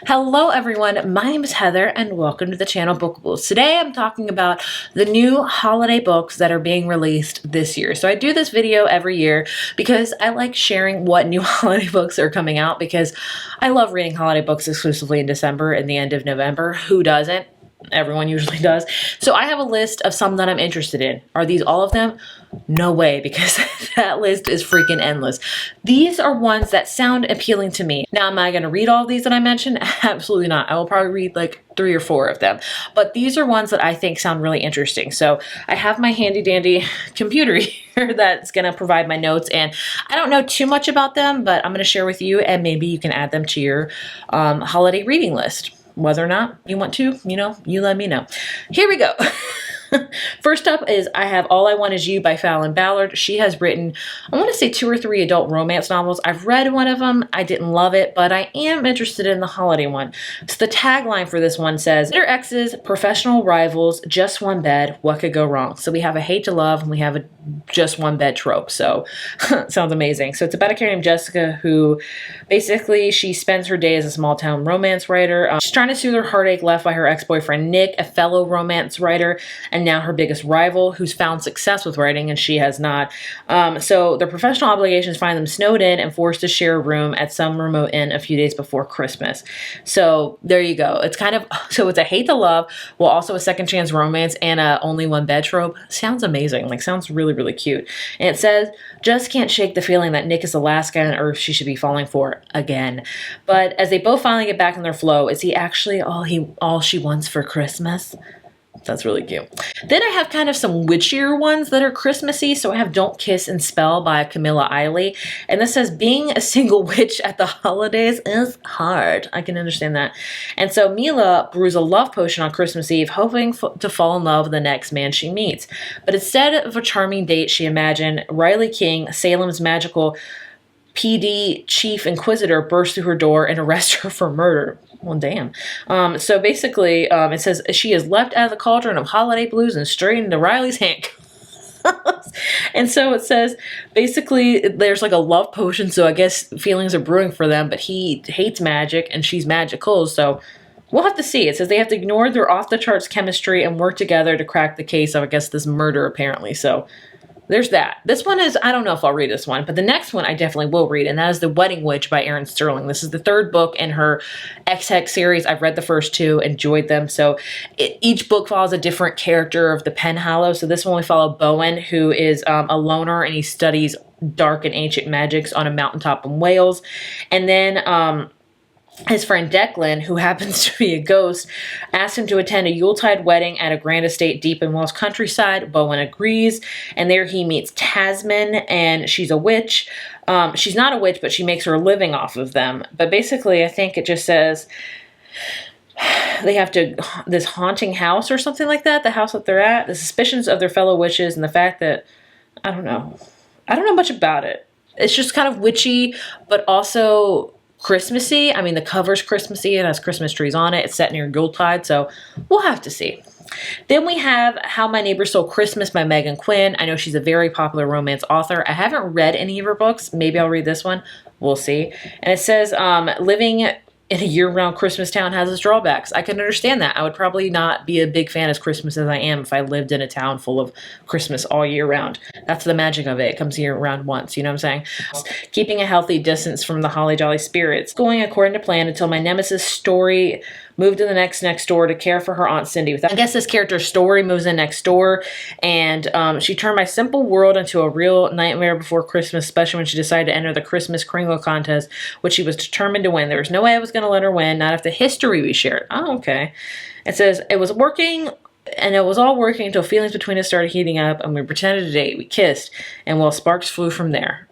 Hello everyone, my name is Heather and welcome to the channel Bookables. Today I'm talking about the new holiday books that are being released this year. So I do this video every year because I like sharing what new holiday books are coming out because I love reading holiday books exclusively in December and the end of November. Who doesn't? Everyone usually does. So I have a list of some that I'm interested in. Are these all of them? No way, because that list is freaking endless. These are ones that sound appealing to me. Now, am I going to read all these that I mentioned? Absolutely not. I will probably read like 3 or 4 of them. But these are ones that I think sound really interesting. So I have my handy dandy computer here that's going to provide my notes. And I don't know too much about them, but I'm going to share with you and maybe you can add them to your holiday reading list. Whether or not you want to, you let me know. Here we go. First up is I have All I Want Is You by Fallon Ballard. She has written, I want to say 2 or 3 adult romance novels. I've read one of them. I didn't love it, but I am interested in the holiday one. So the tagline for this one says, "Bitter exes, professional rivals, just one bed, what could go wrong?" So we have a hate to love and we have a just one bed trope. So sounds amazing. So it's about a character named Jessica who basically she spends her day as a small town romance writer. She's trying to soothe her heartache left by her ex-boyfriend Nick, a fellow romance writer, and now her biggest rival who's found success with writing and she has not. So their professional obligations find them snowed in and forced to share a room at some remote inn a few days before Christmas. So there you go. It's kind of, so it's a hate to love while also a second chance romance and a only one bed trope. Sounds amazing. Like sounds really cute. And it says, "Just can't shake the feeling that Nick is the last guy on earth she should be falling for again. But as they both finally get back in their flow, is he actually all she wants for Christmas?" That's really cute. Then I have kind of some witchier ones that are Christmassy. So I have Don't Kiss and Spell by Camilla Eiley. And this says, "Being a single witch at the holidays is hard." I can understand that. And so Mila brews a love potion on Christmas Eve, hoping to fall in love with the next man she meets. But instead of a charming date, she imagined Riley King, Salem's magical PD chief inquisitor, burst through her door and arrest her for murder. Well, damn. So basically, it says she is left out of the cauldron of holiday blues and straight into Riley's handcuffs. And so it says, basically, there's like a love potion, so I guess feelings are brewing for them, but he hates magic and she's magical, so we'll have to see. It says they have to ignore their off-the-charts chemistry and work together to crack the case of, I guess, this murder, apparently, so there's that. This one is, I don't know if I'll read this one, but the next one I definitely will read, and that is The Wedding Witch by Erin Sterling. This is the 3rd book in her X-Hex series. I've read the first 2, enjoyed them. So each book follows a different character of the Penhallow. So this one we follow Bowen, who is a loner, and he studies dark and ancient magics on a mountaintop in Wales. And then his friend Declan, who happens to be a ghost, asks him to attend a Yuletide wedding at a grand estate deep in Wales countryside. Bowen agrees, and there he meets Tasman, and she's a witch. She's not a witch, but she makes her living off of them. But basically, I think it just says they have to, this haunting house or something like that, the house that they're at, the suspicions of their fellow witches, and the fact that, I don't know much about it. It's just kind of witchy, but also Christmassy. I mean, the cover's Christmassy. It has Christmas trees on it. It's set near Yuletide, so we'll have to see. Then we have How My Neighbor Stole Christmas by Megan Quinn. I know she's a very popular romance author. I haven't read any of her books. Maybe I'll read this one. We'll see. And it says, living in a year-round Christmas town has its drawbacks. I can understand that. I would probably not be a big fan of Christmas as I am if I lived in a town full of Christmas all year round. That's the magic of it. It comes year-round once, you know what I'm saying? Keeping a healthy distance from the holly jolly spirits. Going according to plan until my nemesis Story moved to the next door to care for her Aunt Cindy. I guess this character Story moves in next door, and she turned my simple world into a real nightmare before Christmas, especially when she decided to enter the Christmas Kringle contest, which she was determined to win. There was no way I was going to let her win, not if the history we shared. Oh, okay. It says, it was working, and it was all working until feelings between us started heating up, and we pretended to date. We kissed, and well, sparks flew from there.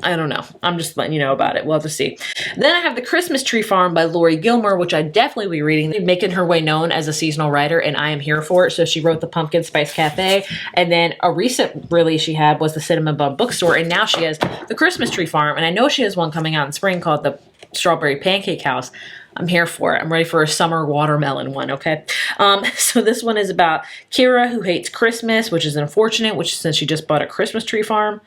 I don't know. I'm just letting you know about it. We'll have to see. Then I have The Christmas Tree Farm by Lori Gilmore, which I definitely will be reading. Making her way known as a seasonal writer, and I am here for it. So she wrote The Pumpkin Spice Cafe, and then a recent release she had was The Cinnamon Bun Bookstore, and now she has The Christmas Tree Farm, and I know she has one coming out in spring called The Strawberry Pancake House. I'm here for it. I'm ready for a summer watermelon one, okay? So this one is about Kira, who hates Christmas, which is unfortunate, since she just bought a Christmas tree farm.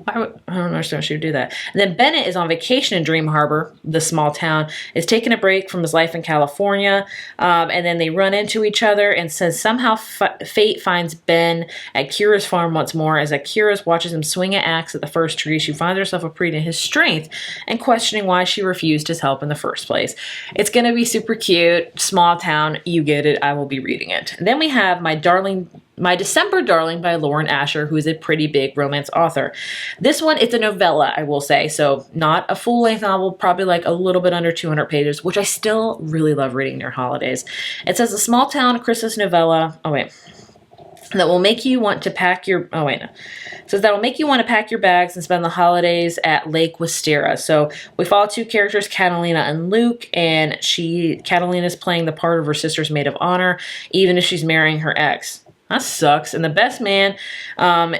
I don't understand why she would do that. And then Bennett is on vacation in Dream Harbor, the small town, is taking a break from his life in California. And then they run into each other and says somehow fate finds Ben at Kira's farm once more. As Kira watches him swing an axe at the first tree, she finds herself appreciating his strength and questioning why she refused his help in the first place. It's going to be super cute, small town. You get it. I will be reading it. And then we have My December Darling by Lauren Asher, who is a pretty big romance author. This one, it's a novella, I will say, so not a full-length novel, probably like a little bit under 200 pages, which I still really love reading near holidays. It says a small town Christmas novella, that will make you want to pack your, It says that will make you want to pack your bags and spend the holidays at Lake Wisteria. So we follow two characters, Catalina and Luke, and Catalina is playing the part of her sister's maid of honor, even if she's marrying her ex. That sucks. And the best man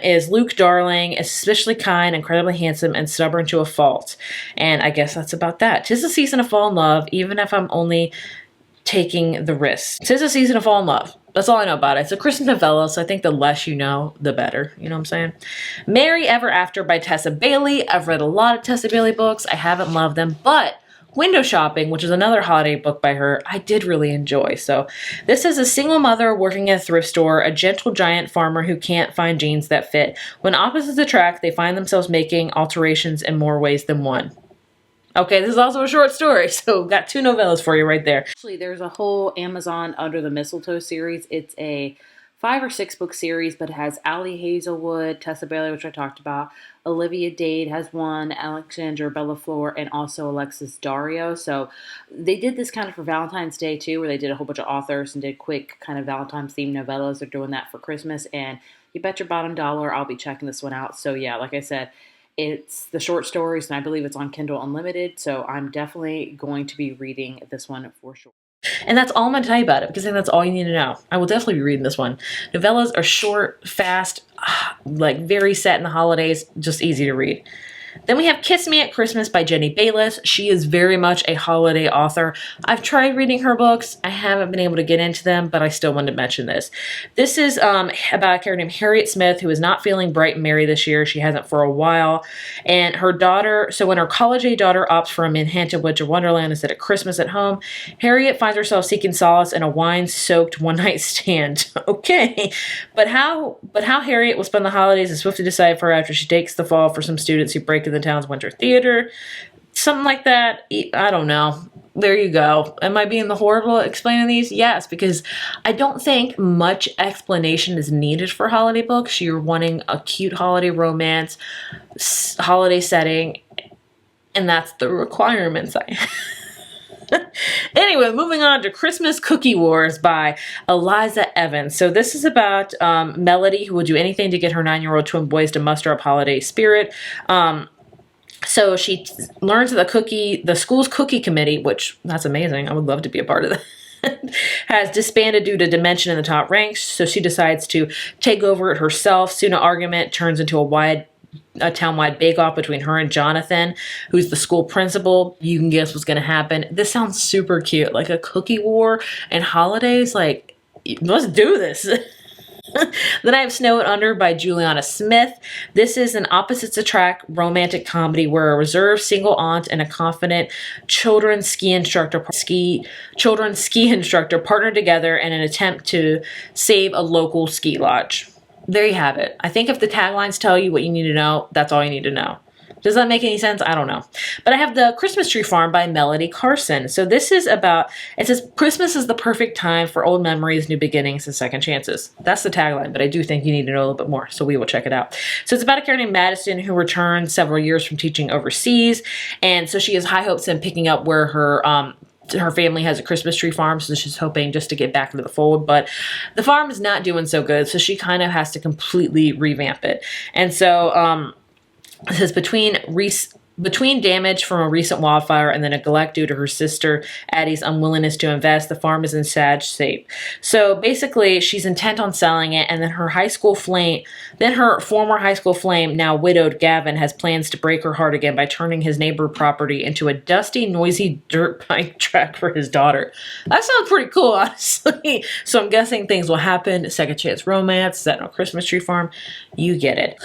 is Luke Darling, especially kind, incredibly handsome, and stubborn to a fault. And I guess that's about that. 'Tis a season to fall in love, even if I'm only taking the risk. 'Tis a season to fall in love. That's all I know about it. It's a Christmas novella, so I think the less you know, the better. You know what I'm saying? Merry Ever After by Tessa Bailey. I've read a lot of Tessa Bailey books. I haven't loved them, but Window Shopping, which is another holiday book by her, I did really enjoy. So this is a single mother working at a thrift store, a gentle giant farmer who can't find jeans that fit. When opposites attract, they find themselves making alterations in more ways than one. Okay, this is also a short story, so got 2 novellas for you right there. Actually, there's a whole Amazon Under the Mistletoe series. It's a 5 or 6 book series, but it has Allie Hazelwood, Tessa Bailey, which I talked about. Olivia Dade has one, Alexandra Bellafleur, and also Alexis Dario. So they did this kind of for Valentine's Day too, where they did a whole bunch of authors and did quick kind of Valentine's themed novellas. They're doing that for Christmas, and you bet your bottom dollar I'll be checking this one out. So yeah, like I said, it's the short stories, and I believe it's on Kindle Unlimited. So I'm definitely going to be reading this one for sure. And that's all I'm going to tell you about it, because I think that's all you need to know. I will definitely be reading this one. Novellas are short, fast, like very set in the holidays, just easy to read. Then we have Kiss Me at Christmas by Jenny Bayless. She is very much a holiday author. I've tried reading her books. I haven't been able to get into them, but I still wanted to mention this. This is about a character named Harriet Smith, who is not feeling bright and merry this year. She hasn't for a while. And her daughter, so when her college-age daughter opts for a Manhattan Winter Wonderland instead of Christmas at home, Harriet finds herself seeking solace in a wine-soaked one-night stand. Okay. But how Harriet will spend the holidays is swiftly decided for her after she takes the fall for some students who break in the town's winter theater. Something like that. I don't know. There you go. Am I being the horrible explaining these? Yes, because I don't think much explanation is needed for holiday books. You're wanting a cute holiday romance, holiday setting, and that's the requirements I have. Anyway, moving on to Christmas Cookie Wars by Eliza Evans. So this is about Melody, who will do anything to get her 9-year-old twin boys to muster up holiday spirit. So she learns that the school's cookie committee, which that's amazing. I would love to be a part of that. Has disbanded due to dementia in the top ranks. So she decides to take over it herself. Soon an argument turns into a town-wide bake-off between her and Jonathan, who's the school principal. You can guess what's going to happen. This sounds super cute. Like a cookie war and holidays. Like, let's do this. Then I have Snow It Under by Juliana Smith. This is an opposites attract romantic comedy where a reserved single aunt and a confident children's ski instructor partner together in an attempt to save a local ski lodge. There you have it. I think if the taglines tell you what you need to know, that's all you need to know. Does that make any sense? I don't know. But I have The Christmas Tree Farm by Melody Carson. So this is about, it says, Christmas is the perfect time for old memories, new beginnings, and second chances. That's the tagline, but I do think you need to know a little bit more, so we will check it out. So it's about a character named Madison who returned several years from teaching overseas, and so she has high hopes in picking up where her family has a Christmas tree farm, so she's hoping just to get back into the fold, but the farm is not doing so good, so she kind of has to completely revamp it. And so, it says Between damage from a recent wildfire and the neglect due to her sister Addie's unwillingness to invest, the farm is in sad shape. So basically, she's intent on selling it, and then her former high school flame, now widowed Gavin, has plans to break her heart again by turning his neighbor property into a dusty, noisy dirt bike track for his daughter. That sounds pretty cool, honestly. So I'm guessing things will happen. Second chance romance, set on a Christmas tree farm. You get it.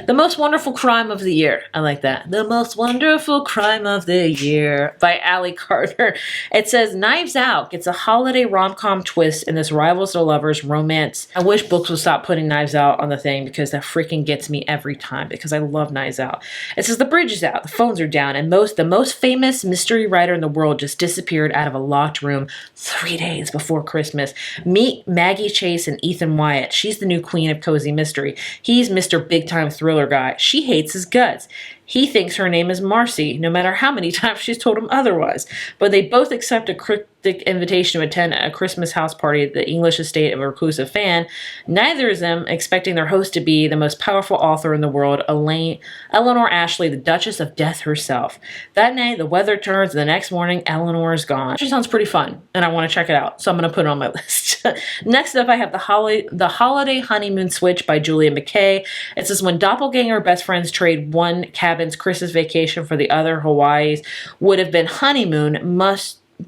The Most Wonderful Crime of the Year. I like that. The Most Wonderful Crime of the Year by Allie Carter. It says, Knives Out gets a holiday rom-com twist in this rivals to lovers romance. I wish books would stop putting Knives Out on the thing because that freaking gets me every time because I love Knives Out. It says, the bridge is out, the phones are down, and the most famous mystery writer in the world just disappeared out of a locked room 3 days before Christmas. Meet Maggie Chase and Ethan Wyatt. She's the new queen of cozy mystery. He's Mr. Big Time Thriller guy. She hates his guts. He thinks her name is Marcy, no matter how many times she's told him otherwise. But they both accept a cryptic invitation to attend a Christmas house party at the English estate of a reclusive fan, neither of them expecting their host to be the most powerful author in the world, Eleanor Ashley, the Duchess of Death herself. That night, the weather turns, and the next morning, Eleanor is gone. She sounds pretty fun, and I want to check it out, so I'm going to put it on my list. Next up, I have The Holiday Honeymoon Switch by Julia McKay. It says, when doppelganger best friends trade one cabin's Christmas vacation for the other, Hawaii's would have been honeymoon,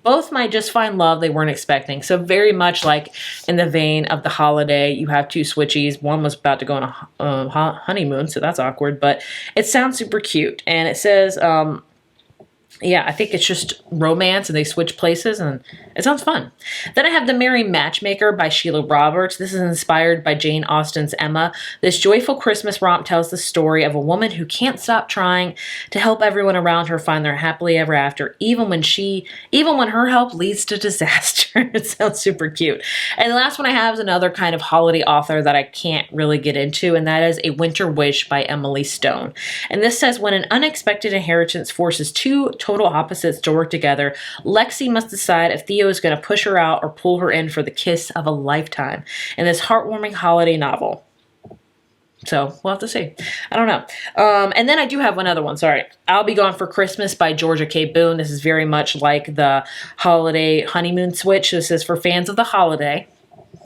both might just find love they weren't expecting. So very much like in the vein of The Holiday, you have two switchies. One was about to go on a honeymoon, so that's awkward, but it sounds super cute. And it says, yeah, I think it's just romance and they switch places and it sounds fun. Then I have The Merry Matchmaker by Sheila Roberts. This is inspired by Jane Austen's Emma. This joyful Christmas romp tells the story of a woman who can't stop trying to help everyone around her find their happily ever after, even when her help leads to disaster. It sounds super cute. And the last one I have is another kind of holiday author that I can't really get into, and that is A Winter Wish by Emily Stone. And this says, when an unexpected inheritance forces two total opposites to work together, Lexi must decide if Theo is going to push her out or pull her in for the kiss of a lifetime in this heartwarming holiday novel. So we'll have to see. I don't know. And then I do have one other one. Sorry. I'll Be Gone for Christmas by Georgia K. Boone. This is very much like the Holiday Honeymoon Switch. This is for fans of the holiday.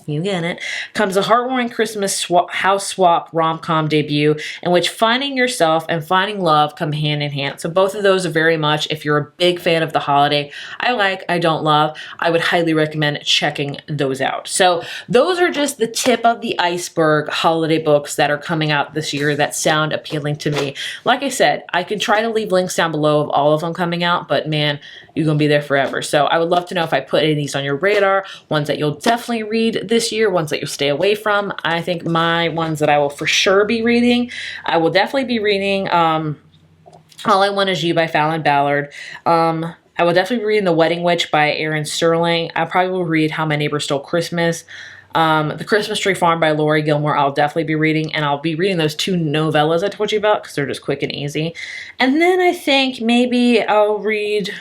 You get it. Comes a heartwarming Christmas house swap rom-com debut in which finding yourself and finding love come hand in hand. So both of those are very much, if you're a big fan of the holiday, I don't love, I would highly recommend checking those out. So those are just the tip of the iceberg holiday books that are coming out this year that sound appealing to me. Like I said, I can try to leave links down below of all of them coming out, but man, you're going to be there forever. So I would love to know if I put any of these on your radar, ones that you'll definitely read this year, ones that you'll stay away from. I think my ones that I will for sure be reading, I will definitely be reading All I Want Is You by Fallon Ballard. I will definitely be reading The Wedding Witch by Erin Sterling. I probably will read How My Neighbor Stole Christmas. The Christmas Tree Farm by Lori Gilmore, I'll definitely be reading, and I'll be reading those two novellas I told you about because they're just quick and easy. And then I think maybe I'll read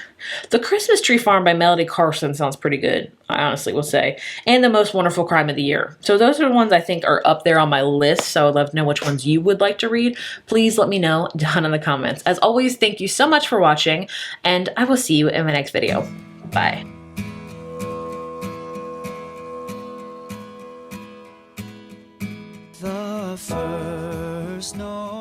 The Christmas Tree Farm by Melody Carson. Sounds pretty good, I honestly will say. And The Most Wonderful Crime of the Year. So those are the ones I think are up there on my list, so I'd love to know which ones you would like to read. Please let me know down in the comments. As always, thank you so much for watching, and I will see you in my next video. Bye. The first note.